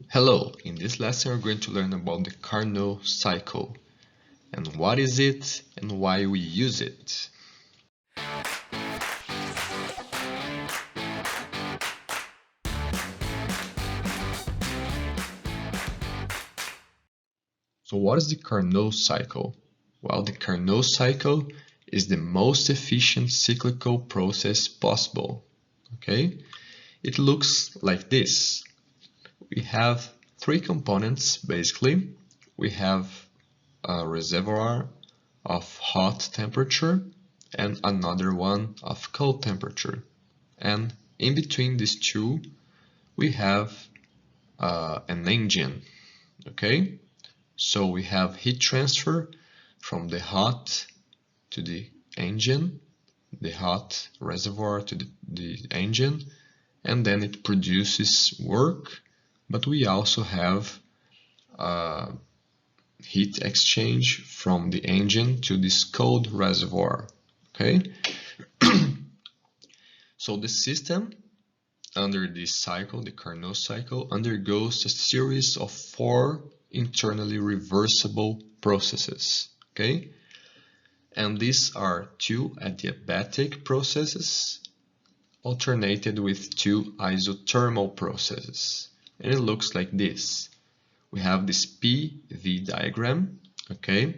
Hello, in this lesson we're going to learn about the Carnot cycle and what is it and why we use it. So what is the Carnot cycle? Well, the Carnot cycle is the most efficient cyclical process possible. Okay? It looks like this. We have three components basically. We have a reservoir of hot temperature and another one of cold temperature. And in between these two, we have an engine, okay? So we have heat transfer from the hot to the engine, the hot reservoir to the engine, and then it produces work, but we also have heat exchange from the engine to this cold reservoir, okay? So the system under this cycle, the Carnot cycle, undergoes a series of four internally reversible processes, okay? And these are two adiabatic processes alternated with two isothermal processes. And it looks like this. We have this PV diagram, okay?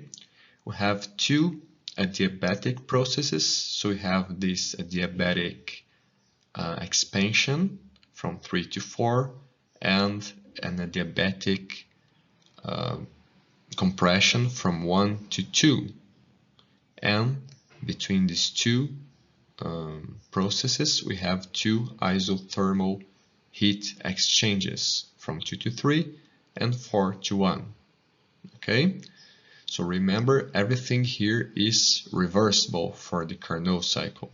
We have two adiabatic processes, so we have this adiabatic expansion from 3 to 4 and an adiabatic compression from 1 to 2. And between these two processes we have two isothermal heat exchanges from 2 to 3 and 4 to 1. Okay, so remember, everything here is reversible for the Carnot cycle.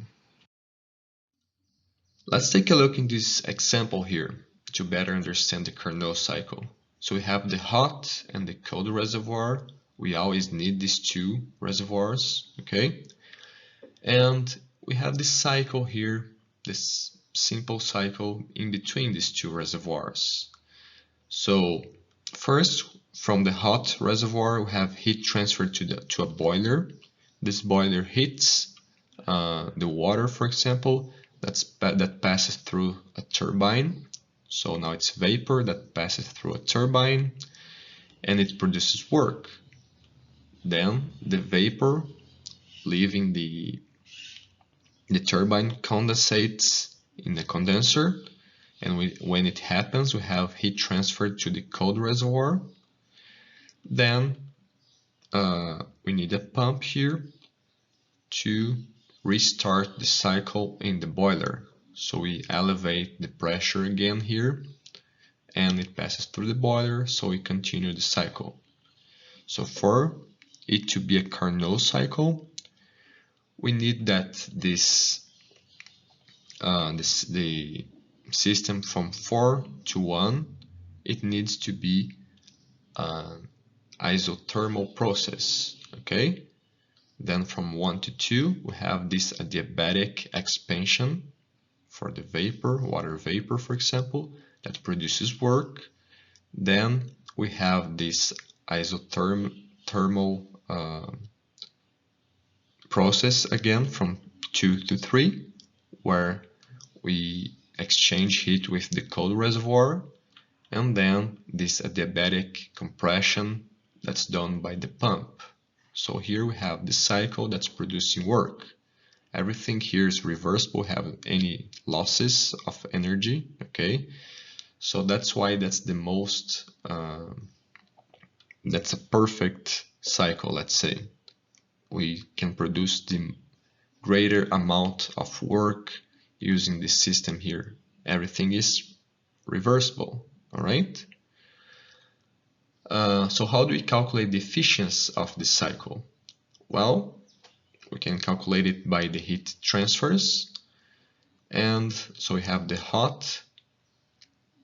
Let's take a look in this example here to better understand the Carnot cycle. So we have the hot and the cold reservoir. We always need these two reservoirs, okay? And we have this cycle here, this simple cycle in between these two reservoirs. So first, from the hot reservoir, we have heat transferred to a boiler. This boiler heats the water, for example, that passes through a turbine. So now it's vapor that passes through a turbine and it produces work. Then the vapor leaving the turbine condensates in the condenser, and when it happens we have heat transferred to the cold reservoir. Then we need a pump here to restart the cycle in the boiler. So we elevate the pressure again here and it passes through the boiler, so we continue the cycle. So for it to be a Carnot cycle, we need that the system from 4 to 1, it needs to be an isothermal process, okay? Then from 1 to 2, we have this adiabatic expansion for the vapor, water vapor for example, that produces work. Then we have this isothermal process again from 2 to 3, where we exchange heat with the cold reservoir, and then this adiabatic compression that's done by the pump. So here we have the cycle that's producing work. Everything here is reversible, have any losses of energy, okay? So that's why that's the most, that's a perfect cycle, let's say. We can produce the greater amount of work using this system here. Everything is reversible, all right? So how do we calculate the efficiency of this cycle? Well, we can calculate it by the heat transfers. And so we have the hot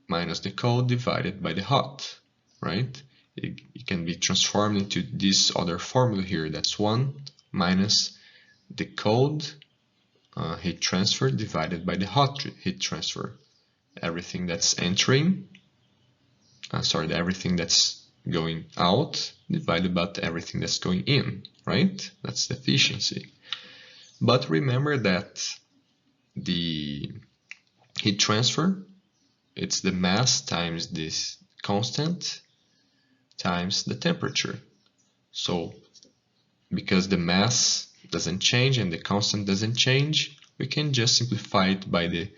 minus the cold divided by the hot, right? It can be transformed into this other formula here. That's 1 minus the cold heat transfer divided by the hot heat transfer. Everything that's entering everything that's going out divided by everything that's going in, right? That's the efficiency. But remember that the heat transfer, it's the mass times this constant times the temperature. So because the mass doesn't change and the constant doesn't change, we can just simplify it by the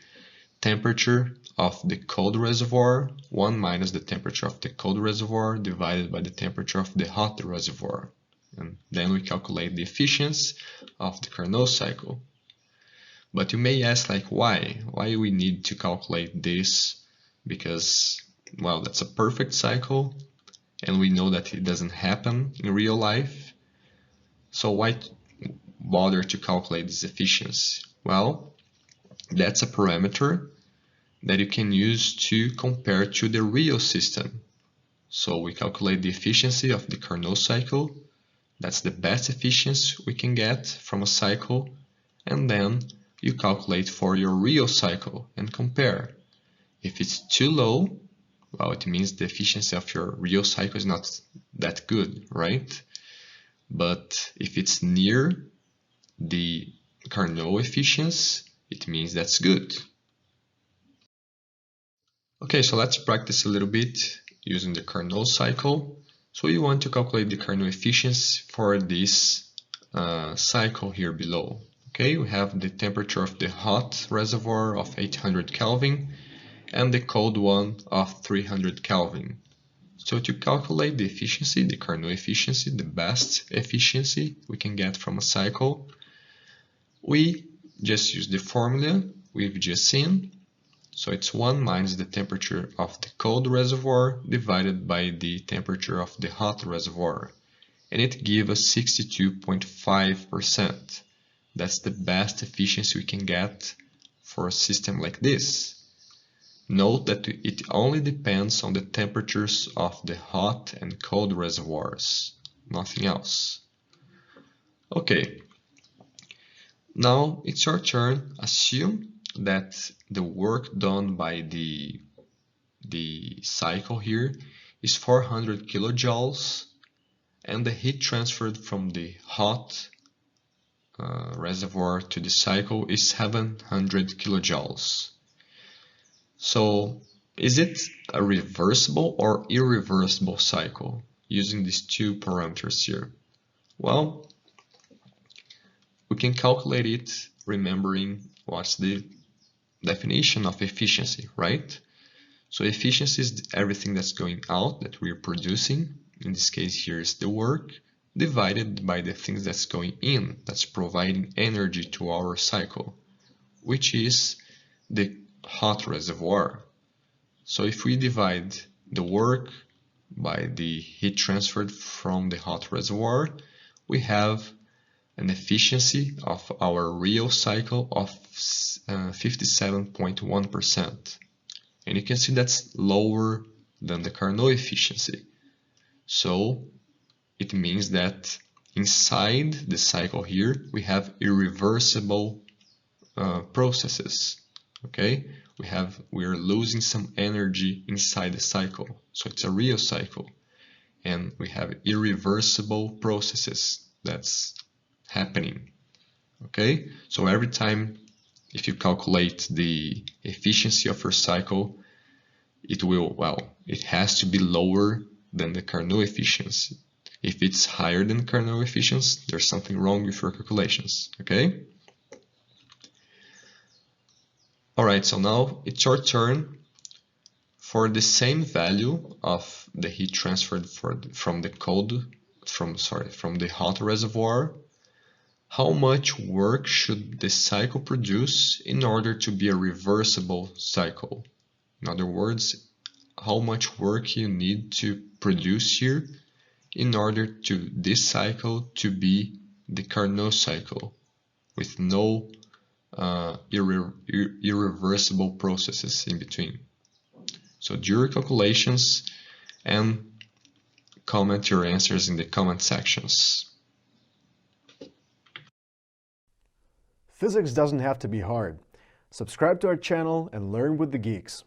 temperature of the cold reservoir, 1 minus the temperature of the cold reservoir divided by the temperature of the hot reservoir. And then we calculate the efficiency of the Carnot cycle. But you may ask, like, why? Why we need to calculate this? Because, well, that's a perfect cycle, and we know that it doesn't happen in real life. So why bother to calculate this efficiency? Well, that's a parameter that you can use to compare to the real system. So we calculate the efficiency of the Carnot cycle. That's the best efficiency we can get from a cycle. And then you calculate for your real cycle and compare. If it's too low, well, it means the efficiency of your real cycle is not that good, right? But if it's near the Carnot efficiency, it means that's good. Okay, so let's practice a little bit using the Carnot cycle. So we want to calculate the Carnot efficiency for this cycle here below. Okay, we have the temperature of the hot reservoir of 800 Kelvin and the cold one of 300 Kelvin. So to calculate the efficiency, the Carnot efficiency, the best efficiency we can get from a cycle, we just use the formula we've just seen. So it's 1 minus the temperature of the cold reservoir divided by the temperature of the hot reservoir. And it gives us 62.5%. That's the best efficiency we can get for a system like this. Note that it only depends on the temperatures of the hot and cold reservoirs, nothing else. Okay, now it's your turn. Assume that the work done by the cycle here is 400 kilojoules and the heat transferred from the hot reservoir to the cycle is 700 kilojoules. So is it a reversible or irreversible cycle using these two parameters here? Well, we can calculate it remembering what's the definition of efficiency, right? So efficiency is everything that's going out that we're producing. In this case here is the work divided by the things that's going in, that's providing energy to our cycle, which is the hot reservoir. So if we divide the work by the heat transferred from the hot reservoir, we have an efficiency of our real cycle of 57.1%. And you can see that's lower than the Carnot efficiency. So it means that inside the cycle here, we have irreversible processes. Okay, we are losing some energy inside the cycle. So it's a real cycle. And we have irreversible processes that's happening. Okay, so every time if you calculate the efficiency of your cycle, it has to be lower than the Carnot efficiency. If it's higher than Carnot efficiency, there's something wrong with your calculations. Okay? Alright, so now it's your turn. For the same value of the heat transferred from the hot reservoir, how much work should the cycle produce in order to be a reversible cycle? In other words, how much work you need to produce here in order to this cycle to be the Carnot cycle with no irreversible processes in between. So do your calculations and comment your answers in the comment sections. Physics doesn't have to be hard. Subscribe to our channel and learn with the geeks.